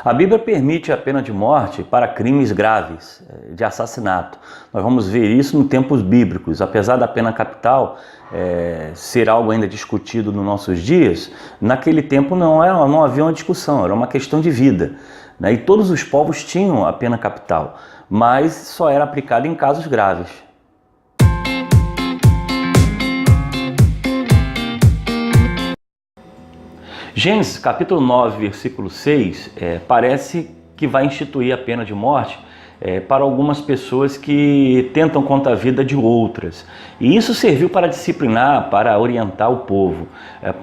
A Bíblia permite a pena de morte para crimes graves, de assassinato. Nós vamos ver isso nos tempos bíblicos. Apesar da pena capital ser algo ainda discutido nos nossos dias, naquele tempo não havia uma discussão, era uma questão de vida, né? E todos os povos tinham a pena capital, mas só era aplicada em casos graves. Gênesis capítulo 9, versículo 6, parece que vai instituir a pena de morte para algumas pessoas que tentam contra a vida de outras. E isso serviu para disciplinar, para orientar o povo,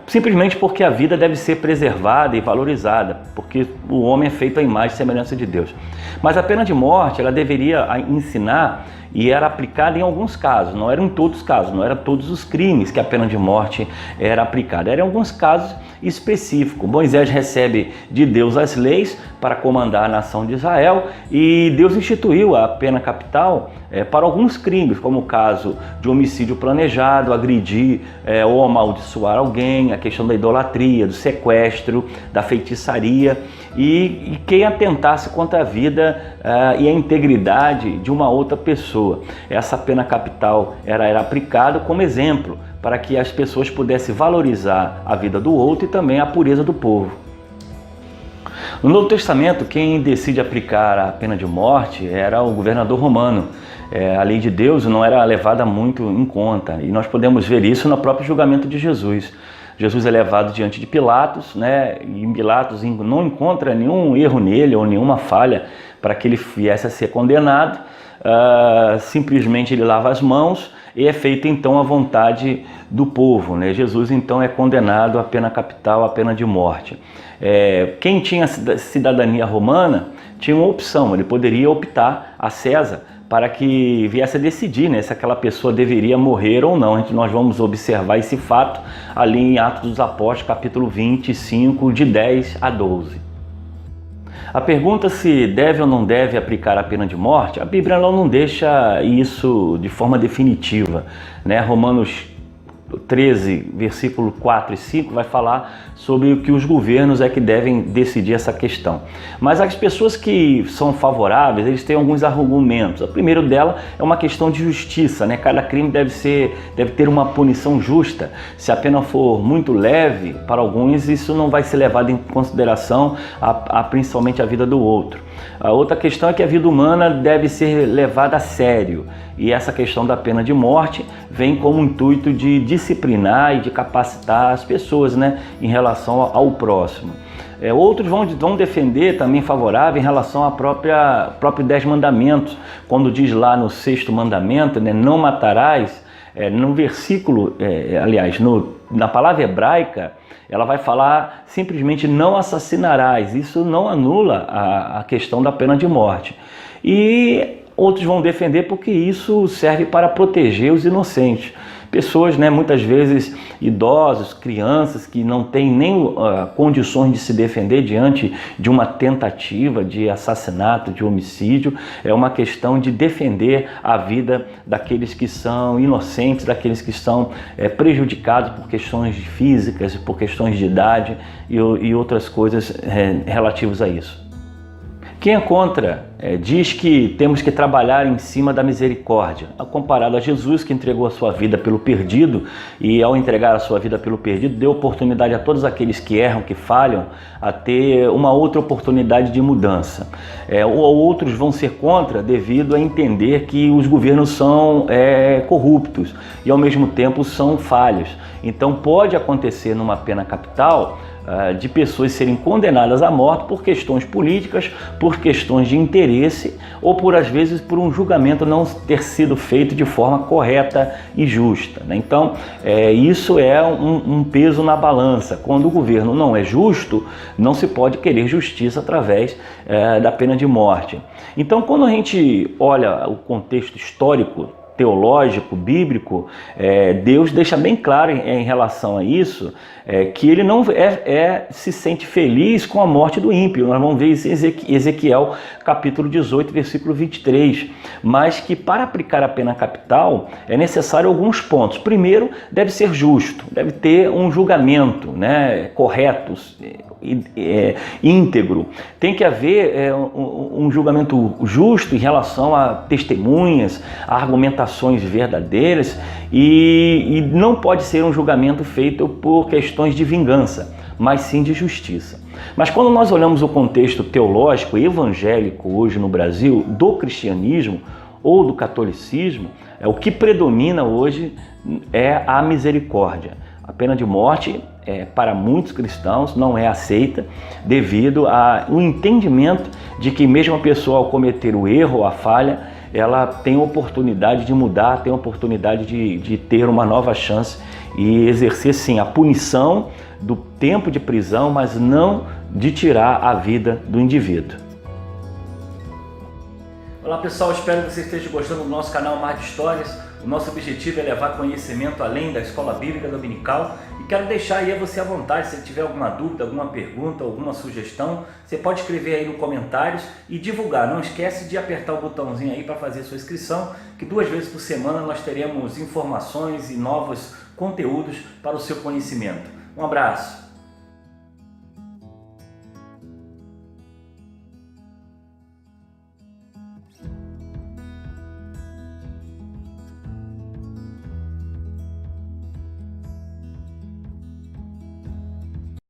simplesmente porque a vida deve ser preservada e valorizada, porque o homem é feito à imagem e semelhança de Deus. Mas a pena de morte, ela deveria ensinar e era aplicada em alguns casos, não era em todos os casos, não era todos os crimes que a pena de morte era aplicada, era em alguns casos específicos. Moisés recebe de Deus as leis para comandar a nação de Israel e Deus instituiu a pena capital para alguns crimes, como o caso de homicídio planejado, agredir ou amaldiçoar alguém, a questão da idolatria, do sequestro, da feitiçaria e quem atentasse contra a vida e a integridade de uma outra pessoa. Essa pena capital era aplicada como exemplo para que as pessoas pudessem valorizar a vida do outro e também a pureza do povo. No Novo Testamento, quem decide aplicar a pena de morte era o governador romano. A lei de Deus não era levada muito em conta e nós podemos ver isso no próprio julgamento de Jesus. Jesus é levado diante de Pilatos, né? E Pilatos não encontra nenhum erro nele ou nenhuma falha para que ele viesse a ser condenado. Simplesmente ele lava as mãos e é feita então a vontade do povo, né? Jesus então é condenado à pena capital, à pena de morte. Quem tinha cidadania romana tinha uma opção, ele poderia optar a César para que viesse a decidir, né, se aquela pessoa deveria morrer ou não. Nós vamos observar esse fato ali em Atos dos Apóstolos, capítulo 25, de 10 a 12. A pergunta se deve ou não deve aplicar a pena de morte, a Bíblia não deixa isso de forma definitiva, né? Romanos 13, versículo 4 e 5 vai falar sobre o que os governos que devem decidir essa questão. Mas as pessoas que são favoráveis, eles têm alguns argumentos. O primeiro dela é uma questão de justiça, né? Cada crime deve ter uma punição justa. Se a pena for muito leve, para alguns isso não vai ser levado em consideração, principalmente a vida do outro. A outra questão é que a vida humana deve ser levada a sério. E essa questão da pena de morte vem como intuito de disciplinar e de capacitar as pessoas, né, em relação ao próximo. Outros vão defender também favorável em relação ao próprio 10 mandamentos, quando diz lá no 6º mandamento, né, não matarás. No versículo, na palavra hebraica, ela vai falar simplesmente não assassinarás. Isso não anula a questão da pena de morte. E outros vão defender porque isso serve para proteger os inocentes. Pessoas, né, muitas vezes idosos, crianças que não têm nem condições de se defender diante de uma tentativa de assassinato, de homicídio. É uma questão de defender a vida daqueles que são inocentes, daqueles que são prejudicados por questões físicas, por questões de idade e outras coisas relativas a isso. Quem é contra diz que temos que trabalhar em cima da misericórdia, comparado a Jesus, que entregou a sua vida pelo perdido e ao entregar a sua vida pelo perdido deu oportunidade a todos aqueles que erram, que falham, a ter uma outra oportunidade de mudança. Outros vão ser contra devido a entender que os governos são corruptos e ao mesmo tempo são falhos. Então pode acontecer numa pena capital de pessoas serem condenadas à morte por questões políticas, por questões de interesse ou às vezes por um julgamento não ter sido feito de forma correta e justa, né? Então isso é um peso na balança. Quando o governo não é justo, não se pode querer justiça através da pena de morte. Então quando a gente olha o contexto histórico, teológico, bíblico, Deus deixa bem claro em relação a isso, que ele não se sente feliz com a morte do ímpio. Nós vamos ver isso em Ezequiel capítulo 18, versículo 23, mas que para aplicar a pena capital é necessário alguns pontos. Primeiro, deve ser justo, deve ter um julgamento, né, correto, íntegro. Tem que haver um julgamento justo em relação a testemunhas, a argumentações verdadeiras, e não pode ser um julgamento feito por questões de vingança, mas sim de justiça. Mas quando nós olhamos o contexto teológico e evangélico hoje no Brasil, do cristianismo ou do catolicismo, o que predomina hoje é a misericórdia. A pena de morte, para muitos cristãos, não é aceita devido ao entendimento de que mesmo a pessoa ao cometer o erro ou a falha, ela tem oportunidade de mudar, tem oportunidade de ter uma nova chance e exercer sim a punição do tempo de prisão, mas não de tirar a vida do indivíduo. Olá pessoal, espero que você esteja gostando do nosso canal Mar de Histórias. O nosso objetivo é levar conhecimento além da Escola Bíblica Dominical e quero deixar aí a você à vontade. Se tiver alguma dúvida, alguma pergunta, alguma sugestão, você pode escrever aí nos comentários e divulgar. Não esquece de apertar o botãozinho aí para fazer sua inscrição, que 2 vezes por semana nós teremos informações e novos conteúdos para o seu conhecimento. Um abraço!